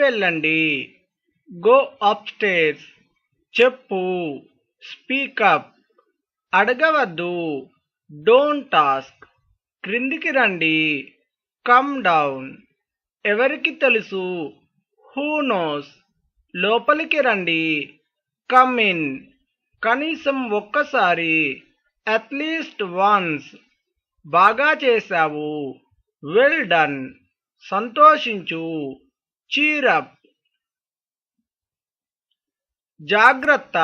వెళ్ళండి. Go upstairs. చెప్పు. Speak up. అడగవద్దు. Don't ask. క్రిందికి రండి. Come down. ఎవరికి తెలుసు? Who knows. లోపలికి రండి. Come in. కనీసం ఒక్కసారి. At least once. బాగా చేశావు. Well done. సంతోషించు. చీరప్. జాగ్రత్త.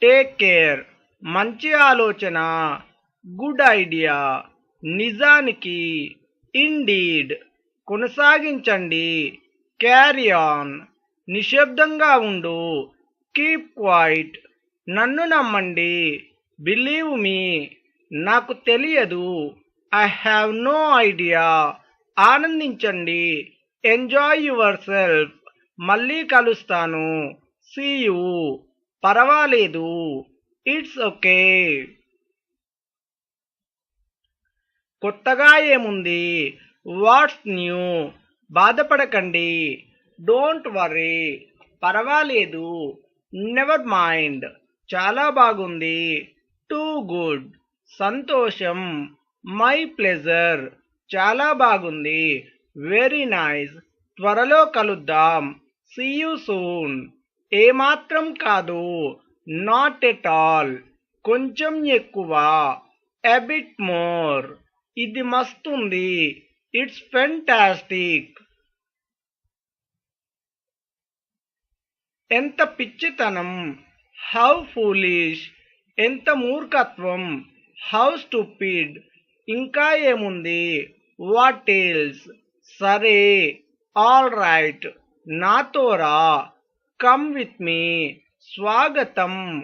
Take care. మంచి ఆలోచన. Good idea. నిజానికి. ఇండీడ్. కొనసాగించండి. Carry on. నిశ్శబ్దంగా ఉండు. Keep quiet. నన్ను నమ్మండి. Believe me. నాకు తెలియదు. I have no idea. ఆనందించండి. Enjoy yourself. మళ్ళీ కలుస్తాను. See you. పర్వాలేదు. It's okay. కొత్తగా ఏముంది? Watts new? బాధపడకండి. Don't worry. పర్వాలేదు. Never mind. చాలా బాగుంది. Too good. సంతోషం. My pleasure. చాలా బాగుంది. Very nice. త్వరలో కలుద్దాం. See you soon. ఏమాత్రం కాదు. Not at all. కొంచెం ఎక్కువ. A bit more. ఇది మస్తుంది. It's fantastic. ఎంత పిచ్చితనం. How foolish. ఎంత మూర్ఖత్వం. How stupid. ఇంకా ఏముంది? What else. సరే. All right. నాతో రా. Come with me. స్వాగతం.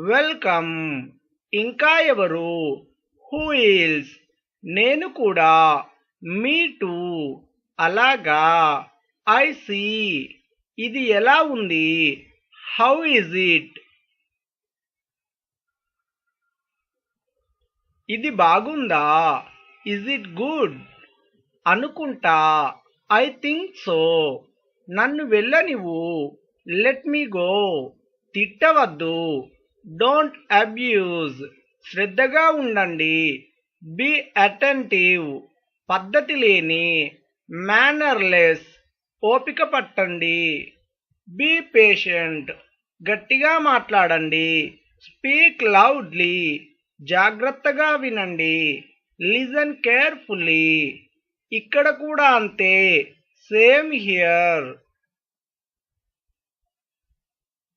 వెల్కమ్. ఇంకా ఎవరు? Who else. నేను కూడా. Me too. అలాగా. I see. ఇది ఎలా ఉంది? How is it? ఇది బాగుందా? Is it good? అనుకుంటా. I think so. నన్ను వెళ్ళనివ్వు. Let me go. తిట్టవద్దు. Don't abuse. శ్రద్ధగా ఉండండి. Be attentive. పద్ధతి లేని. మేనర్లెస్. ఓపిక పట్టండి. Be patient. గట్టిగా మాట్లాడండి. Speak loudly. జాగ్రత్తగా వినండి. Listen carefully. ఇక్కడ కూడా అంతే. Same here.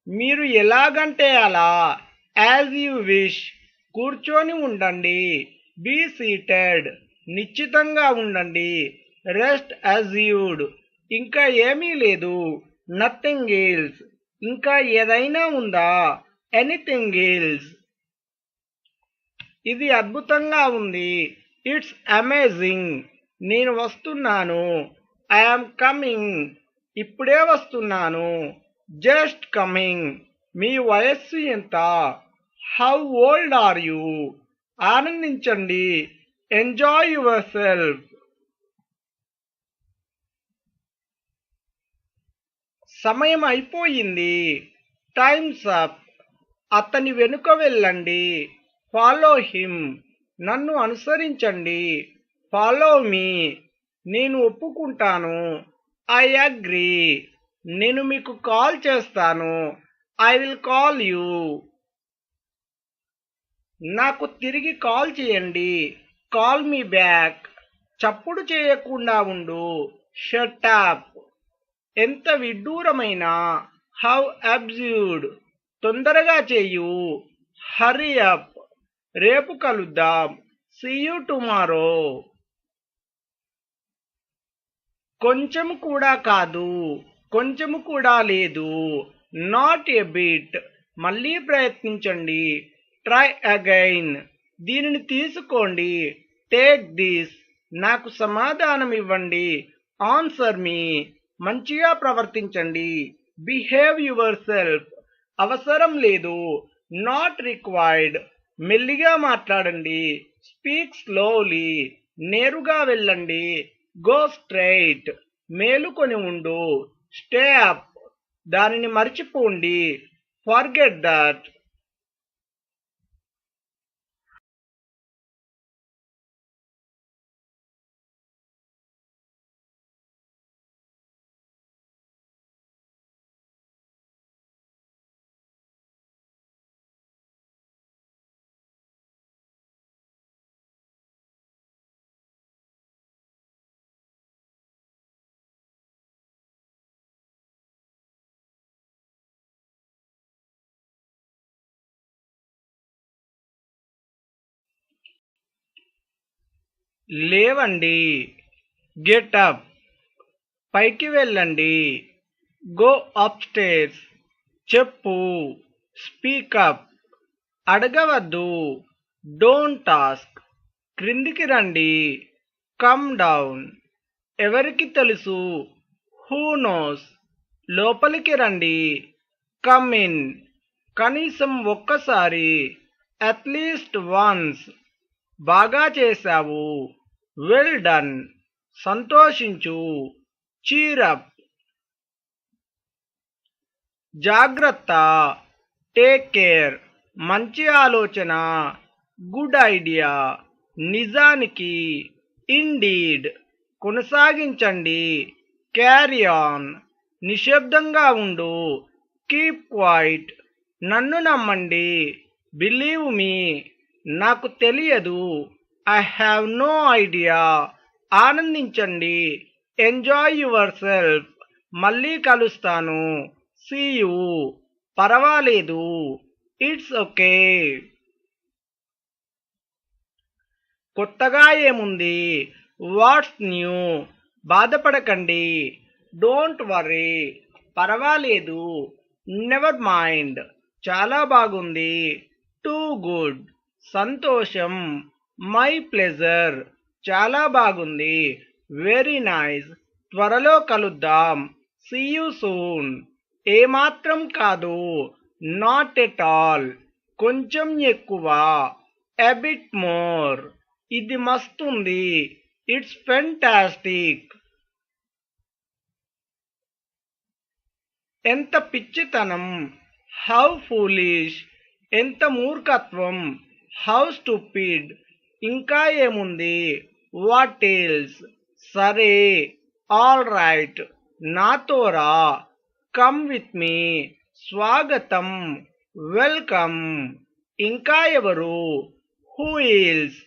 మీరు ఎలాగంటే అలా. As you wish. కూర్చొని ఉండండి. Be seated. నిశ్చితంగా ఉండండి. Rest assured. ఇంకా ఏమీ లేదు. Nothing else. ఇంకా ఏదైనా ఉందా? Anything else. ఇది అద్భుతంగా ఉంది. It's amazing. నేను వస్తున్నాను. I'm coming. ఇప్పుడే వస్తున్నాను. Just coming. మీ వయస్సు ఎంత? How old are you? ఆనందించండి. Enjoy yourself. సమయం అయిపోయింది. Time's up. అతని వెనుక వెళ్ళండి. Follow him. నన్ను అనుసరించండి. Follow me. నేను ఒప్పుకుంటాను. I agree. నేను మీకు కాల్ చేస్తాను. I will call you. నాకు తిరిగి కాల్ చేయండి. Call me back. చప్పుడు చేయకుండా ఉండు. Shut up. ఎంత విడ్డూరమైన. How absurd. తొందరగా చెయ్యు. Hurry up. రేపు కలుద్దాం. See you tomorrow. కొంచెం కూడా కాదు. కొంచెము కూడా లేదు. Not a bit. మళ్ళీ ప్రయత్నించండి. Try again. దీనిని తీసుకోండి. Take this. నాకు సమాధానం ఇవ్వండి. Answer me. మంచిగా ప్రవర్తించండి. Behave yourself. అవసరం లేదు. Not required. మెల్లిగా మాట్లాడండి. Speak slowly. నేరుగా వెళ్ళండి. Go straight. మేలుకొని ఉండు. స్టే అప్, దానిని మర్చిపోండి. Forget that. లేవండి. గెట్ అప్, పైకి వెళ్ళండి. గో అప్ స్టేర్స్, చెప్పు. స్పీక్ అప్, అడగవద్దు. డోంట్ టాస్క్, క్రిందికి రండి. కమ్ డౌన్, ఎవరికి తెలుసు. హూ నోస్, లోపలికి రండి. కమ్ ఇన్, కనీసం ఒక్కసారి. అట్లీస్ట్ వన్స్, బాగా చేశావు. వెల్ డన్, సంతోషించు. చీరప్, జాగ్రత్త. టేక్ కేర్, మంచి ఆలోచన. గుడ్ ఐడియా, నిజానికి. ఇండీడ్, కొనసాగించండి. క్యారీ ఆన్, నిశ్శబ్దంగా ఉండు. కీప్ క్వైట్, నన్ను నమ్మండి. బిలీవ్ మీ, నాకు తెలియదు. ఐ హ్యావ్ నో ఐడియా, ఆనందించండి. ఎంజాయ్ యువర్ సెల్ఫ్, మళ్ళీ కలుస్తాను. సీ యూ, పర్వాలేదు. ఇట్స్ ఓకే, కొత్తగా ఏముంది. వాట్స్ న్యూ, బాధపడకండి. డోంట్ వర్రీ, పర్వాలేదు. నెవర్ మైండ్, చాలా బాగుంది. టూ గుడ్, సంతోషం. మై ప్లెజర్, చాలా బాగుంది. వెరీ నైస్, త్వరలో కలుద్దాం. సీ యూ సూన్, ఏమాత్రం కాదు. నాట్ ఎట్ ఆల్, కొంచెం ఎక్కువ. ఎ బిట్ మోర్, ఇది మస్తుంది. ఇట్స్ ఫెంటాస్టిక్, ఎంత పిచ్చితనం. హౌ ఫూలిష్, ఎంత మూర్ఖత్వం. హౌ స్టూపిడ్, ఇంకా ఏముంది. వాట్ ఎల్స్, సరే. ఆల్ రైట్, నాతో రా. కమ్ విత్ మీ, స్వాగతం. వెల్కమ్, ఇంకా ఎవరు. హూ ఈల్స్,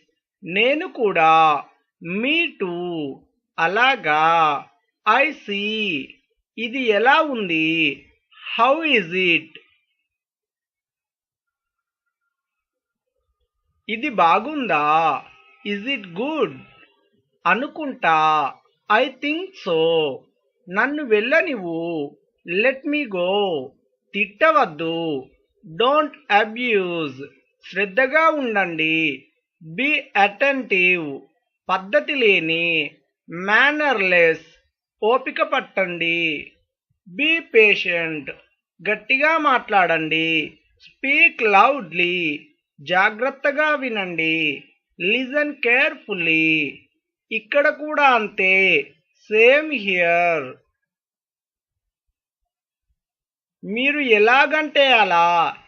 నేను కూడా. మీ టూ, అలాగా. ఐ సీ, ఇది ఎలా ఉంది. హౌ ఈజ్ ఇట్, ఇది బాగుందా. ఇజ్ ఇట్ గుడ్, అనుకుంటా. ఐ థింక్ సో, నన్ను వెళ్ళనివ్వు. లెట్ మీ గో, తిట్టవద్దు. డోంట్ అబ్యూజ్, శ్రద్ధగా ఉండండి. బీ అటెంటివ్, పద్ధతి లేని. మేనర్లెస్, ఓపిక పట్టండి. బీ పేషెంట్, గట్టిగా మాట్లాడండి. స్పీక్ లౌడ్లీ, జాగ్రత్తగా వినండి. లిజన్ కేర్ఫుల్లీ, ఇక్కడ కూడా అంతే. సేమ్ హియర్, మీరు ఎలాగంటే అలా.